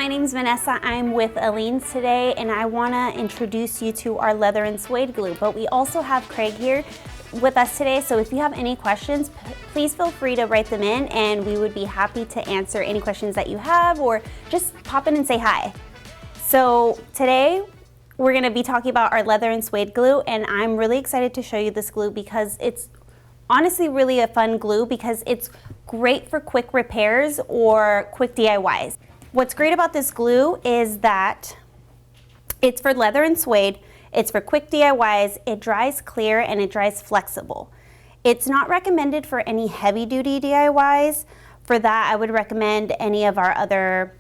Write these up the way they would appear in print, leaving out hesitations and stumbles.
my name is Vanessa. I'm with Aleene today, and I want to introduce you to our leather and suede glue. But we also have Craig here with us today, so if you have any questions, please feel free to write them in, and we would be happy to answer any questions that you have, or just pop in and say hi. So today, we're going to be talking about our leather and suede glue, and I'm really excited to show you this glue because it's honestly really a fun glue because it's great for quick repairs or quick DIYs. What's great about this glue is that it's for leather and suede, it's for quick DIYs, it dries clear and it dries flexible. It's not recommended for any heavy duty DIYs. For that, I would recommend any of our other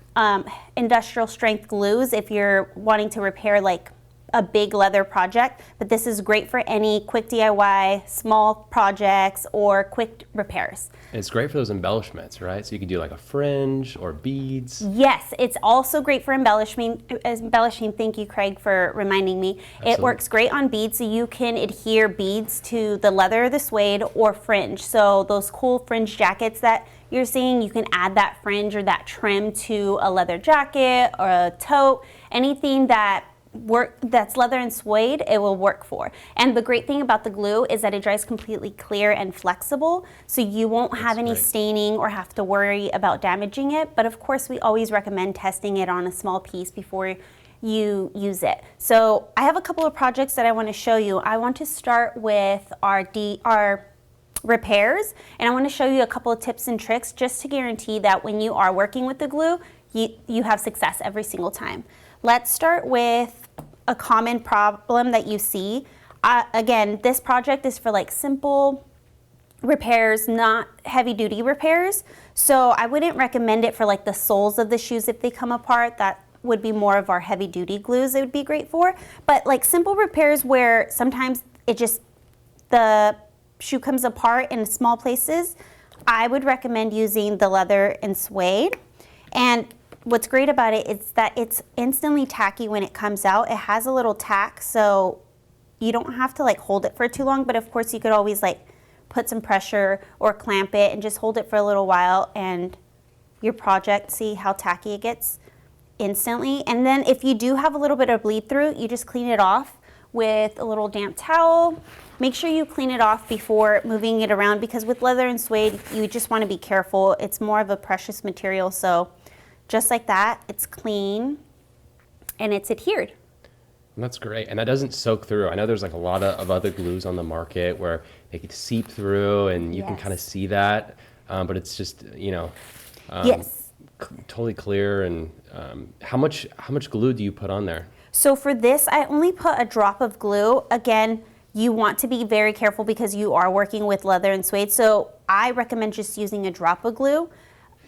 industrial strength glues if you're wanting to repair like a big leather project, but this is great for any quick DIY, small projects, or quick repairs. It's great for those embellishments, right? So you can do like a fringe or beads. Yes, it's also great for embellishing. Thank you, Craig, for reminding me. Absolutely. It works great on beads, so you can adhere beads to the leather, the suede, or fringe. So those cool fringe jackets that you're seeing, you can add that fringe or that trim to a leather jacket or a tote, anything that's leather and suede, it will work for. And the great thing about the glue is that it dries completely clear and flexible, so you won't have any staining or have to worry about damaging it. But of course, we always recommend testing it on a small piece before you use it. So I have a couple of projects that I want to show you. I want to start with our repairs, and I want to show you a couple of tips and tricks just to guarantee that when you are working with the glue, you have success every single time. Let's start with a common problem that you see. Again, this project is for like simple repairs, not heavy duty repairs. So I wouldn't recommend it for like the soles of the shoes if they come apart. That would be more of our heavy duty glues it would be great for. But like simple repairs where sometimes the shoe comes apart in small places, I would recommend using the leather and suede. And what's great about it is that it's instantly tacky when it comes out. It has a little tack, so you don't have to like hold it for too long, but of course you could always like put some pressure or clamp it and just hold it for a little while, and your project, see how tacky it gets instantly. And then if you do have a little bit of bleed through, you just clean it off with a little damp towel. Make sure you clean it off before moving it around, because with leather and suede, you just want to be careful. It's more of a precious material, so just like that, it's clean and it's adhered. That's great, and that doesn't soak through. I know there's like a lot of other glues on the market where they could seep through and you can kind of see that, but it's just, yes, totally clear. And how much glue do you put on there? So for this, I only put a drop of glue. Again, you want to be very careful because you are working with leather and suede, so I recommend just using a drop of glue.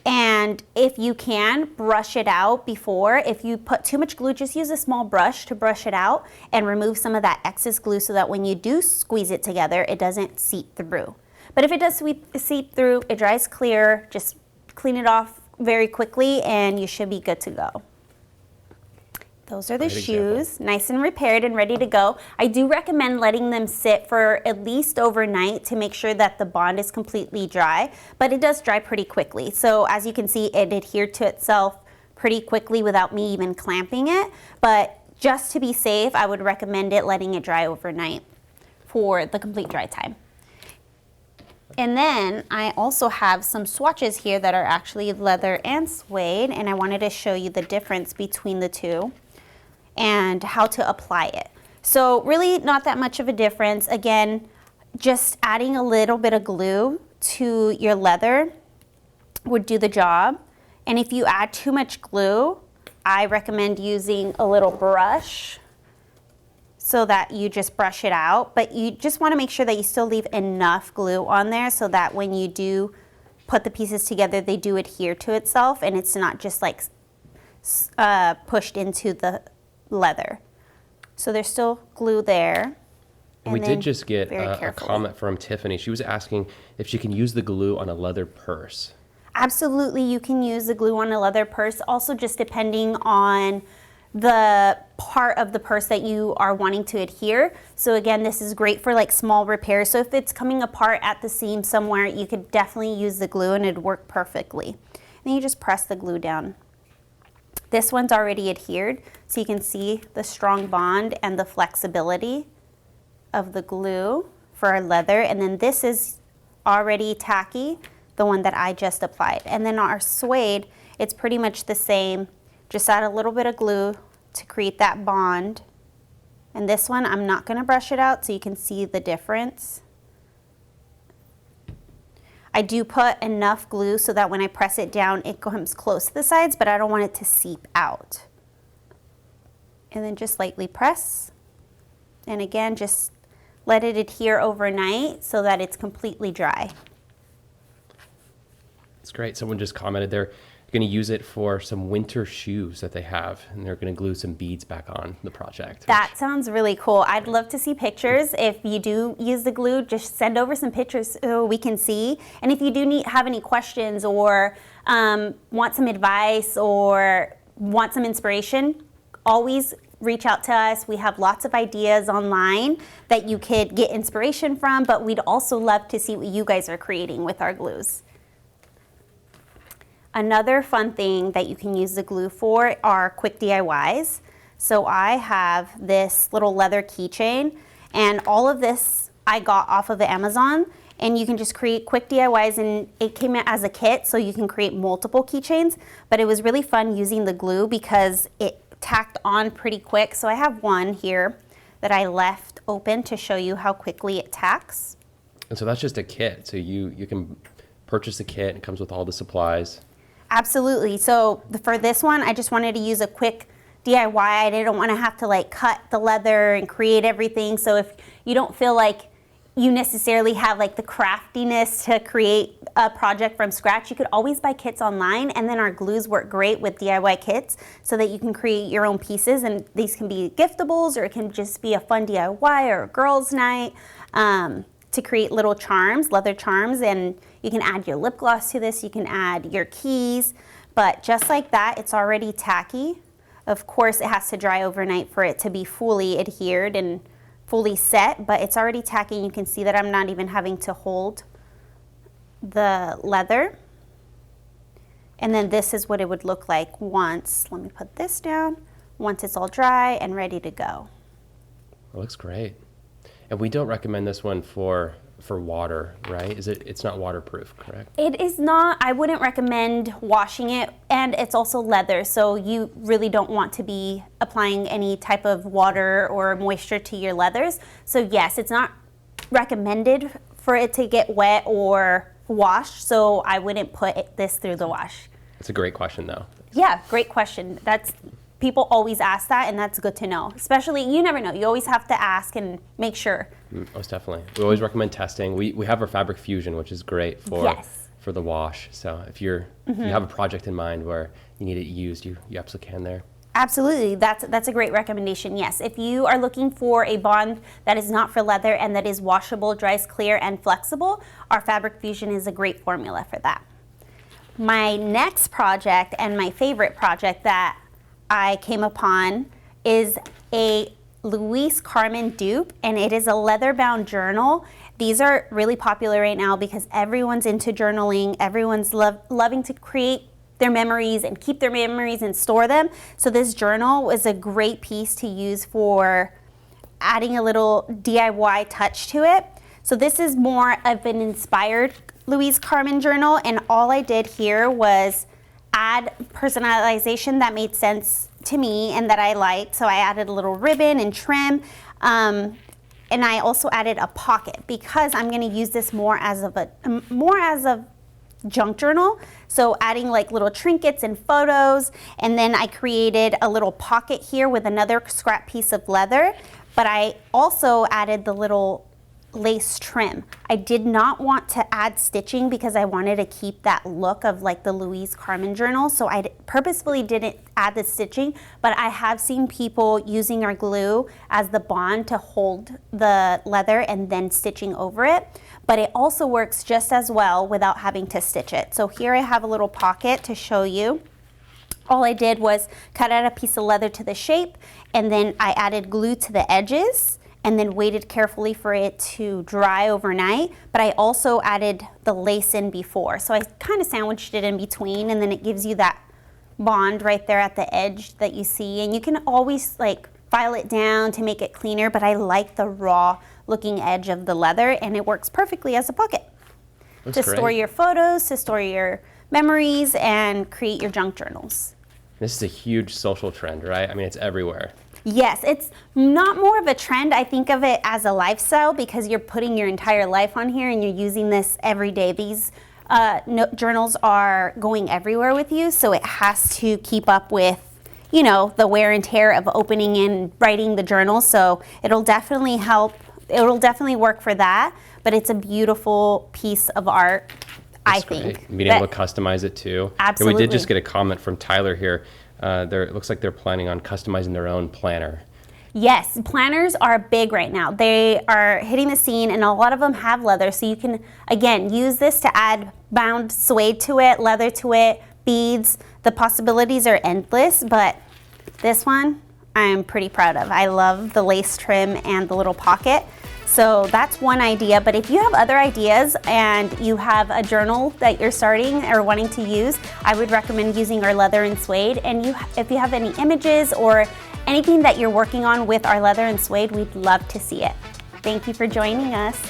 And if you can, brush it out before. If you put too much glue, just use a small brush to brush it out and remove some of that excess glue so that when you do squeeze it together, it doesn't seep through. But if it does seep through, it dries clear, just clean it off very quickly and you should be good to go. Those are the shoes, nice and repaired and ready to go. I do recommend letting them sit for at least overnight to make sure that the bond is completely dry, but it does dry pretty quickly. So as you can see, it adhered to itself pretty quickly without me even clamping it. But just to be safe, I would recommend letting it dry overnight for the complete dry time. And then I also have some swatches here that are actually leather and suede, and I wanted to show you the difference between the two and how to apply it. So really not that much of a difference. Again, just adding a little bit of glue to your leather would do the job. And if you add too much glue, I recommend using a little brush so that you just brush it out. But you just want to make sure that you still leave enough glue on there so that when you do put the pieces together, they do adhere to itself and it's not just like pushed into the leather. So there's still glue there. And we did just get a comment from Tiffany. She was asking if she can use the glue on a leather purse. Absolutely, you can use the glue on a leather purse. Also, just depending on the part of the purse that you are wanting to adhere. So again, this is great for like small repairs. So if it's coming apart at the seam somewhere, you could definitely use the glue and it'd work perfectly. And then you just press the glue down This one's already adhered, so you can see the strong bond and the flexibility of the glue for our leather. And then this is already tacky, the one that I just applied. And then our suede, it's pretty much the same. Just add a little bit of glue to create that bond. And this one, I'm not gonna brush it out so you can see the difference. I do put enough glue so that when I press it down, it comes close to the sides, but I don't want it to seep out. And then just lightly press. And again, just let it adhere overnight so that it's completely dry. It's great. Someone just commented they're going to use it for some winter shoes that they have, and they're going to glue some beads back on the project. That sounds really cool. I'd love to see pictures. If you do use the glue, just send over some pictures so we can see. And if you do have any questions or want some advice or want some inspiration, always reach out to us. We have lots of ideas online that you could get inspiration from, but we'd also love to see what you guys are creating with our glues. Another fun thing that you can use the glue for are quick DIYs. So I have this little leather keychain, and all of this I got off of Amazon, and you can just create quick DIYs, and it came as a kit so you can create multiple keychains, but it was really fun using the glue because it tacked on pretty quick. So I have one here that I left open to show you how quickly it tacks. And so that's just a kit. So you can purchase the kit. It comes with all the supplies. Absolutely. So for this one, I just wanted to use a quick DIY. I didn't want to have to like cut the leather and create everything. So if you don't feel like you necessarily have like the craftiness to create a project from scratch, you could always buy kits online, and then our glues work great with DIY kits so that you can create your own pieces, and these can be giftables or it can just be a fun DIY or a girls' night to create little charms, leather charms, and you can add your lip gloss to this, you can add your keys, but just like that, it's already tacky. Of course, it has to dry overnight for it to be fully adhered and fully set, but it's already tacky. You can see that I'm not even having to hold the leather. And then this is what it would look like once, let me put this down, once it's all dry and ready to go. It looks great. And we don't recommend this one for water, right? It's not waterproof, correct? It is not. I wouldn't recommend washing it, and it's also leather, so you really don't want to be applying any type of water or moisture to your leathers. So yes, it's not recommended for it to get wet or washed, so I wouldn't put this through the wash. It's a great question though. Yeah, great question. People always ask that, and that's good to know. Especially, you never know. You always have to ask and make sure. Most definitely. We always recommend testing. We have our fabric fusion, which is great for the wash. So if you have a project in mind where you need it used, you absolutely can there. Absolutely, that's a great recommendation. Yes, if you are looking for a bond that is not for leather and that is washable, dries clear, and flexible, our fabric fusion is a great formula for that. My next project and my favorite project that I came upon is a Louise Carmen dupe, and it is a leather-bound journal. These are really popular right now because everyone's into journaling. Everyone's loving to create their memories and keep their memories and store them. So this journal was a great piece to use for adding a little DIY touch to it. So this is more of an inspired Louise Carmen journal, and all I did here was add personalization that made sense to me and that I liked. So I added a little ribbon and trim, and I also added a pocket because I'm going to use this more as a junk journal. So adding like little trinkets and photos, and then I created a little pocket here with another scrap piece of leather, but I also added the little lace trim. I did not want to add stitching because I wanted to keep that look of like the Louise Carmen journal, so I purposefully didn't add the stitching, but I have seen people using our glue as the bond to hold the leather and then stitching over it, but it also works just as well without having to stitch it. So here I have a little pocket to show you. All I did was cut out a piece of leather to the shape, and then I added glue to the edges and then waited carefully for it to dry overnight. But I also added the lace in before. So I kind of sandwiched it in between, and then it gives you that bond right there at the edge that you see, and you can always like file it down to make it cleaner, but I like the raw looking edge of the leather, and it works perfectly as a pocket. Looks to great. store your photos, to store your memories, and create your junk journals. This is a huge social trend, right? I mean, it's everywhere. Yes, it's not more of a trend. I think of it as a lifestyle because you're putting your entire life on here and you're using this every day. These journals are going everywhere with you, so it has to keep up with, you know, the wear and tear of opening and writing the journal. So it'll definitely help. It'll definitely work for that, but it's a beautiful piece of art, I think. Being able to customize it too. Absolutely. And we did just get a comment from Tyler here. It looks like they're planning on customizing their own planner. Yes, planners are big right now. They are hitting the scene, and a lot of them have leather, so you can, again, use this to add bound suede to it, leather to it, beads. The possibilities are endless, but this one I'm pretty proud of. I love the lace trim and the little pocket. So that's one idea, but if you have other ideas and you have a journal that you're starting or wanting to use, I would recommend using our leather and suede. And if you have any images or anything that you're working on with our leather and suede, we'd love to see it. Thank you for joining us.